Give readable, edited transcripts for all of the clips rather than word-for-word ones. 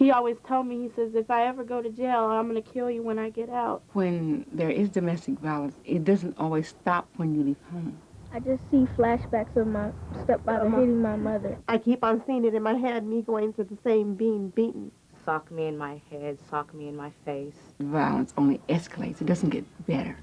He always told me, he says, if I ever go to jail, I'm going to kill you when I get out. When there is domestic violence, it doesn't always stop when you leave home. I just see flashbacks of my stepfather hitting my mother. I keep on seeing it in my head, me going through the same being beaten. Sock me in my head, sock me in my face. Violence only escalates. It doesn't get better.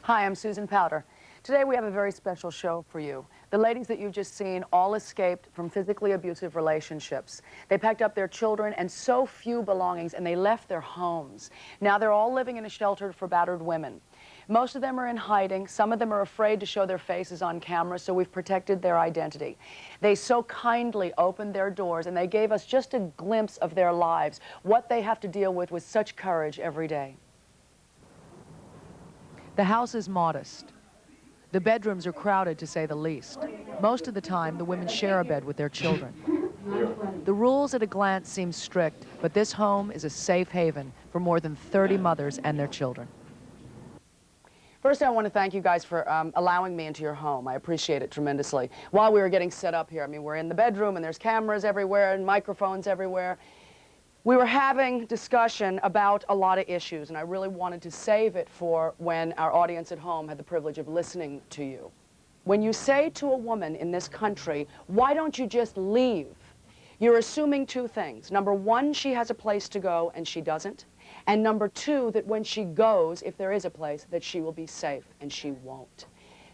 Hi, I'm Susan Powder. Today we have a very special show for you. The ladies that you've just seen all escaped from physically abusive relationships. They packed up their children and so few belongings, and they left their homes. Now they're all living in a shelter for battered women. Most of them are in hiding. Some of them are afraid to show their faces on camera, so we've protected their identity. They so kindly opened their doors, and they gave us just a glimpse of their lives, what they have to deal with such courage every day. The house is modest. The bedrooms are crowded, to say the least. Most of the time, the women share a bed with their children. The rules at a glance seem strict, but this home is a safe haven for more than 30 mothers and their children. First, I want to thank you guys for allowing me into your home. I appreciate it tremendously. While we were getting set up here, I mean, we're in the bedroom and there's cameras everywhere and microphones everywhere. We were having discussion about a lot of issues, and I really wanted to save it for when our audience at home had the privilege of listening to you. When you say to a woman in this country, why don't you just leave? You're assuming two things. Number one, she has a place to go and she doesn't. And number two, that when she goes, if there is a place, that she will be safe, and she won't.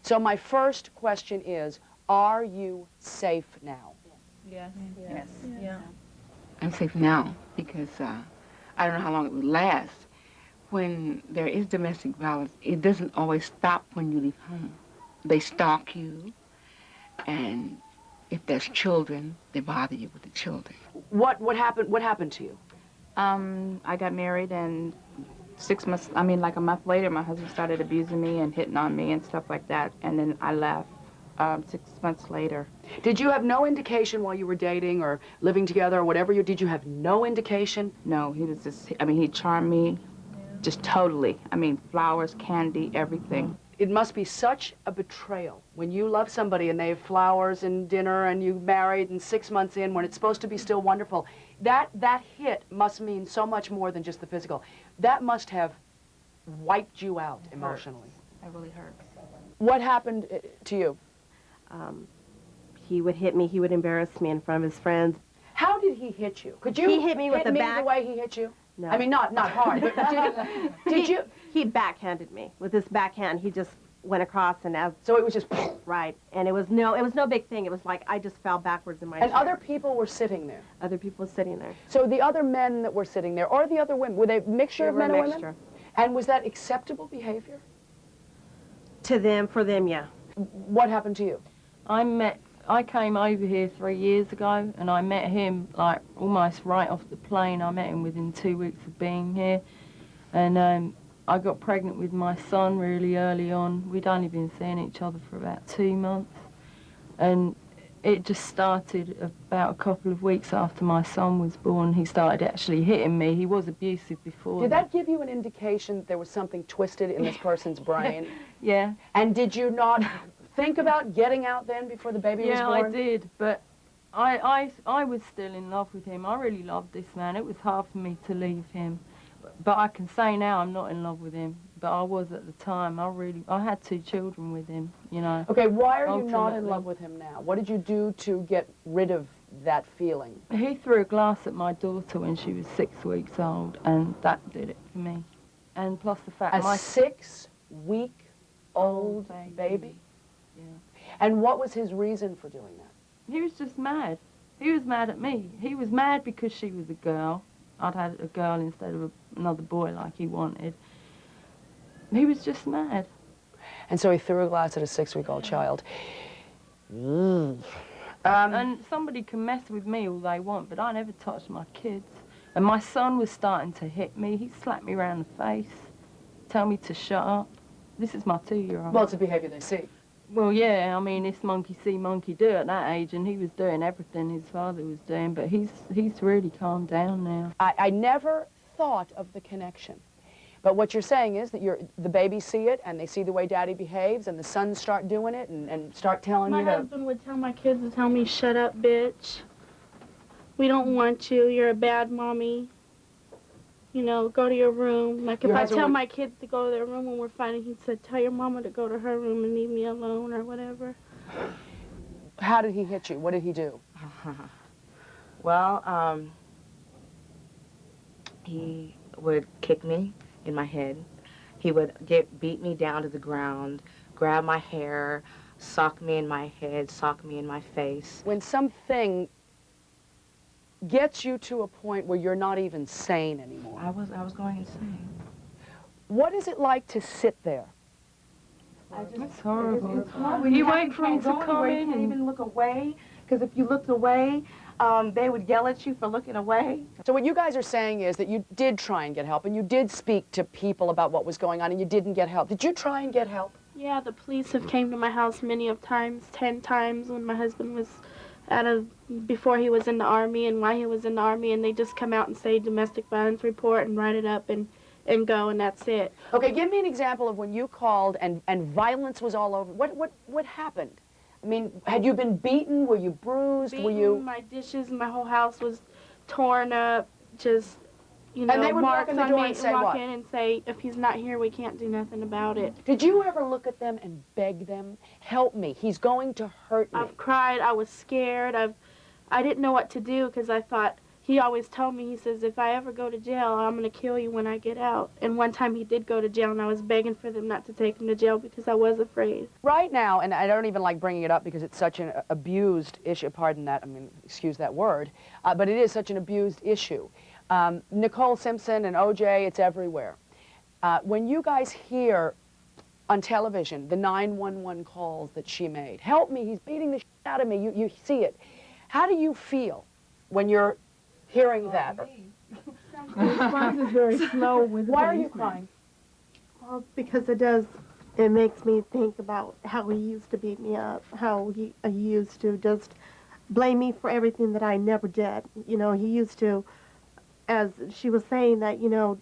So my first question is, are you safe now? Yes. Yes. Yeah. I'm safe now because I don't know how long it will last. When there is domestic violence, it doesn't always stop when you leave home. They stalk you, and if there's children, they bother you with the children. What happened to you? I got married, and 6 months, like a month later, my husband started abusing me and hitting on me and stuff like that, and then I left 6 months later. Did you have no indication while you were dating or living together or whatever did you have no indication? No, he was just, he charmed me just totally. Flowers, candy, everything. It must be such a betrayal when you love somebody and they have flowers and dinner and you married and 6 months in when it's supposed to be still wonderful. That hit must mean so much more than just the physical. That must have wiped you out emotionally. It really hurts. What happened to you? He would hit me. He would embarrass me in front of his friends. How did he hit you? Could you He hit me with the the back. way he hit you? No. Not hard, but did you? He backhanded me. With his backhand, he just went across and as So it was just... right. And it was no big thing. It was like I just fell backwards in my And chair. other people were sitting there. Other people sitting there. So the other men that were sitting there, or the other women, were they a mixture They of were men a and mixture. women? And was that acceptable behavior? To them, for them, yeah. What happened to you? I came over here 3 years ago, and I met him like almost right off the plane. I met him within 2 weeks of being here, and I got pregnant with my son really early on. We'd only been seeing each other for about 2 months, and it just started about a couple of weeks after my son was born. He started actually hitting me. He was abusive before. Did that give you an indication that there was something twisted in this person's brain? Yeah. And did you not think about getting out then before the baby was Yeah, born? I did, but I was still in love with him. I really loved this man. It was hard for me to leave him. But I can say now I'm not in love with him. But I was at the time. I had 2 children with him, you know. Okay, why are you not in Ultimately. love with him now? What did you do to get rid of that feeling? He threw a glass at my daughter when she was 6 weeks old, and that did it for me. And plus the fact A my 6-week-old baby? Yeah. And what was his reason for doing that? He was just mad. He was mad at me. He was mad because she was a girl. I'd had a girl instead of another boy like he wanted. He was just mad. And so he threw a glass at a 6-week-old child. And somebody can mess with me all they want, but I never touched my kids. And my son was starting to hit me. He slapped me around the face, tell me to shut up. This is my 2-year-old. Well, it's a behavior they see. Well, yeah, I mean, it's monkey see, monkey do at that age, and he was doing everything his father was doing, but he's really calmed down now. I never thought of the connection. But what you're saying is that the babies see it, and they see the way Daddy behaves, and the sons start doing it and start telling My you to... husband would tell my kids to tell me, shut up, bitch. We don't want you. You're a bad mommy. You know, go to your room. Like, if Your I husband tell would- my kids to go to their room when we're fighting, he said, tell your mama to go to her room and leave me alone or whatever. How did he hit you? What did he do? Well, he would kick me in my head. He would beat me down to the ground, grab my hair, sock me in my head, sock me in my face. When something gets you to a point where you're not even sane anymore, I was going insane. what is it like to sit there? It's horrible. When You wait for him to come in you can't and- even look away, because if you looked away, they would yell at you for looking away. So what you guys are saying is that you did try and get help, and you did speak to people about what was going on, and you didn't get help. Did you try and get help? Yeah, the police have came to my house many of times, 10 times when my husband was before he was in the Army and while he was in the Army, and they just come out and say domestic violence report and write it up and go, and that's it. Okay, give me an example of when you called and violence was all over. What happened? I mean, had you been beaten? Were you bruised? Were you... My dishes, my whole house was torn up, just, you know, And they would walk marks in the on door me, and say walk what? in and say, if he's not here, we can't do nothing about it. Did you ever look at them and beg them, help me, he's going to hurt me? I've cried, I was scared, I didn't know what to do because I thought, he always told me, he says, if I ever go to jail, I'm going to kill you when I get out. And one time he did go to jail, and I was begging for them not to take him to jail because I was afraid. Right now, and I don't even like bringing it up because it's such an abused issue, pardon that, I mean, excuse that word, but it is such an abused issue. Nicole Simpson and OJ, it's everywhere. When you guys hear on television the 911 calls that she made, help me, he's beating the shit out of me, you see it. How do you feel when you're hearing that? The response is very slow with the Why are you policeman. crying? Well, because it makes me think about how he used to beat me up, how he used to just blame me for everything that I never did. You know, he used to, as she was saying that, you know,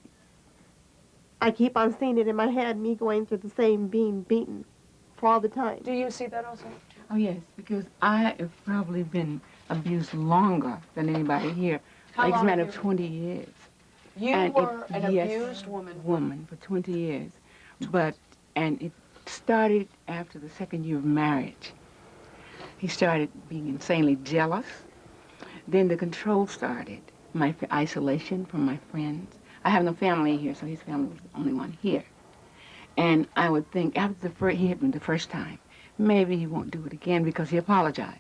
I keep on seeing it in my head, me going through the same being beaten for all the time. Do you see that also? Oh, yes, because I have probably been abused longer than anybody here. How Like, long a matter have of you- 20 years. You And were an yes, abused woman. Woman for 20 years. And it started after the second year of marriage. He started being insanely jealous. Then the control started. My isolation from my friends. I have no family here, so his family was the only one here. And I would think after he hit me the first time, maybe he won't do it again because he apologized.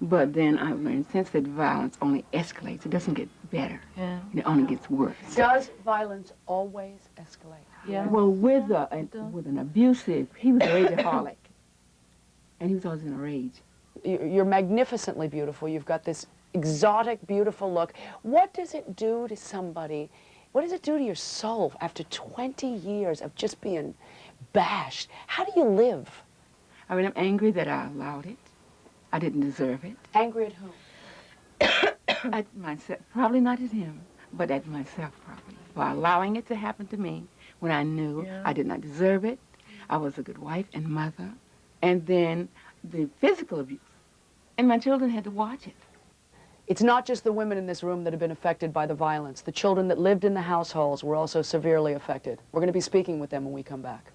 But then I learned since that violence only escalates. It doesn't get better. Yeah. It only gets worse. Does violence always escalate? Yeah. Well, with does. with an abusive, he was a rageaholic, and he was always in a rage. You're magnificently beautiful. You've got this exotic, beautiful look. What does it do to somebody? What does it do to your soul after 20 years of just being bashed? How do you live? I mean, I'm angry that I allowed it. I didn't deserve it. Angry at whom? At myself, probably not at him, but at myself probably, for allowing it to happen to me when I knew I did not deserve it. I was a good wife and mother. And then the physical abuse. And my children had to watch it. It's not just the women in this room that have been affected by the violence. The children that lived in the households were also severely affected. We're going to be speaking with them when we come back.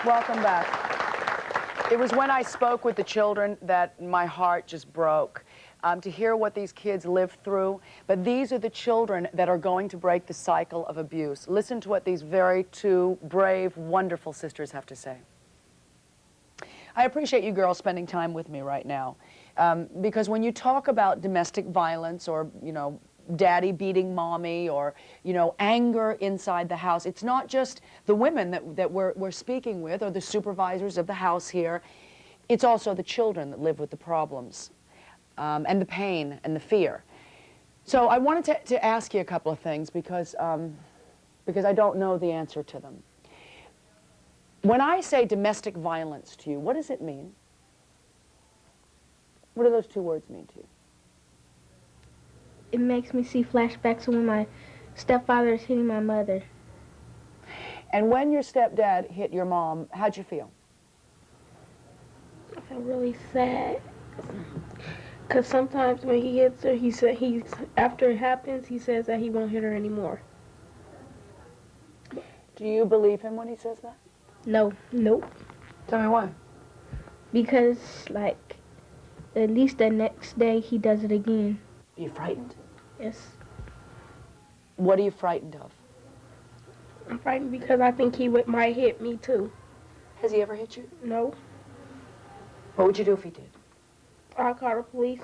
Welcome back. It was when I spoke with the children that my heart just broke. To hear what these kids lived through. But these are the children that are going to break the cycle of abuse. Listen to what these two brave, wonderful sisters have to say. I appreciate you girls spending time with me right now. Because when you talk about domestic violence or, you know, daddy beating mommy or, you know, anger inside the house, it's not just the women that we're speaking with or the supervisors of the house here. It's also the children that live with the problems. And the pain and the fear. So I wanted to ask you a couple of things because I don't know the answer to them. When I say domestic violence to you, what does it mean? What do those two words mean to you? It makes me see flashbacks of when my stepfather is hitting my mother. And when your stepdad hit your mom, how'd you feel? I feel really sad. Because sometimes when he hits her, after it happens, he says that he won't hit her anymore. Do you believe him when he says that? No. Nope. Tell me why. Because, like, at least the next day he does it again. Are you frightened? Yes. What are you frightened of? I'm frightened because I think he might hit me too. Has he ever hit you? No. What would you do if he did? I'll call the police.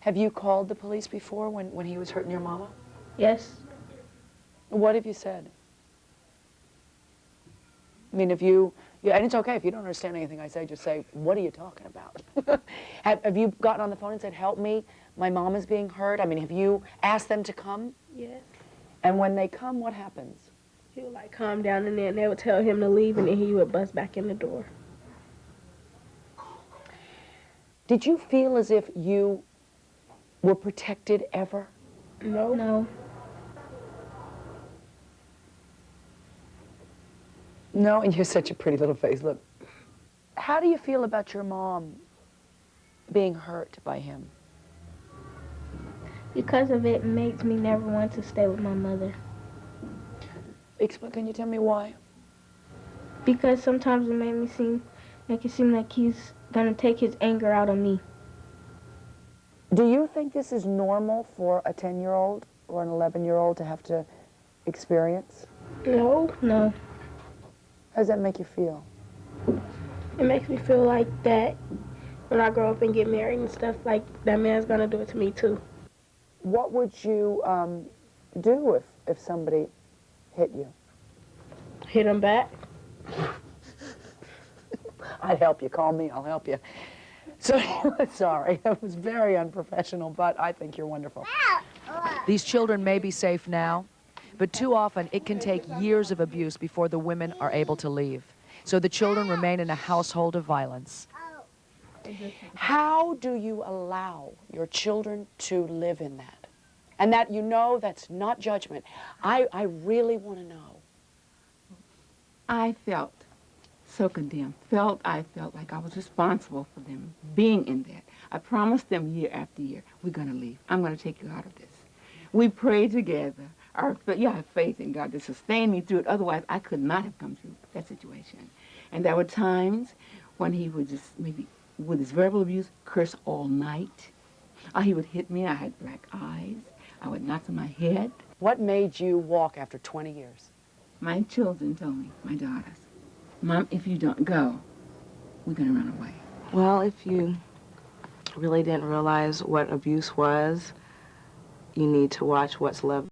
Have you called the police before when he was hurting your mama? Yes. What have you said? I mean, and it's okay if you don't understand anything I say, just say, what are you talking about? Have you gotten on the phone and said, help me, my mom is being hurt? I mean, have you asked them to come? Yes. And when they come, what happens? He would like calm down and then they would tell him to leave and then he would bust back in the door. Did you feel as if you were protected ever? No. No. No, and you have such a pretty little face. Look, how do you feel about your mom being hurt by him? Because of it makes me never want to stay with my mother. Can you tell me why? Because sometimes it make it seem like he's gonna take his anger out on me. Do you think this is normal for a 10-year-old or an 11-year-old to have to experience? No. No. How does that make you feel? It makes me feel like that when I grow up and get married and stuff, like that man's gonna do it to me too. What would you do if somebody hit you? Hit him back. I'd help you. Call me. I'll help you. So, sorry. That was very unprofessional, but I think you're wonderful. These children may be safe now, but too often it can take years of abuse before the women are able to leave. So the children remain in a household of violence. How do you allow your children to live in that? And that, you know, that's not judgment. I really want to know. I felt so condemned. I felt like I was responsible for them being in that. I promised them year after year, we're going to leave. I'm going to take you out of this. We prayed together. I have faith in God to sustain me through it. Otherwise, I could not have come through that situation. And there were times when he would just maybe, with his verbal abuse, curse all night. He would hit me. I had black eyes. I would knock on my head. What made you walk after 20 years? My children told me, my daughters, Mom, if you don't go, we're going to run away. Well, if you really didn't realize what abuse was, you need to watch What's Love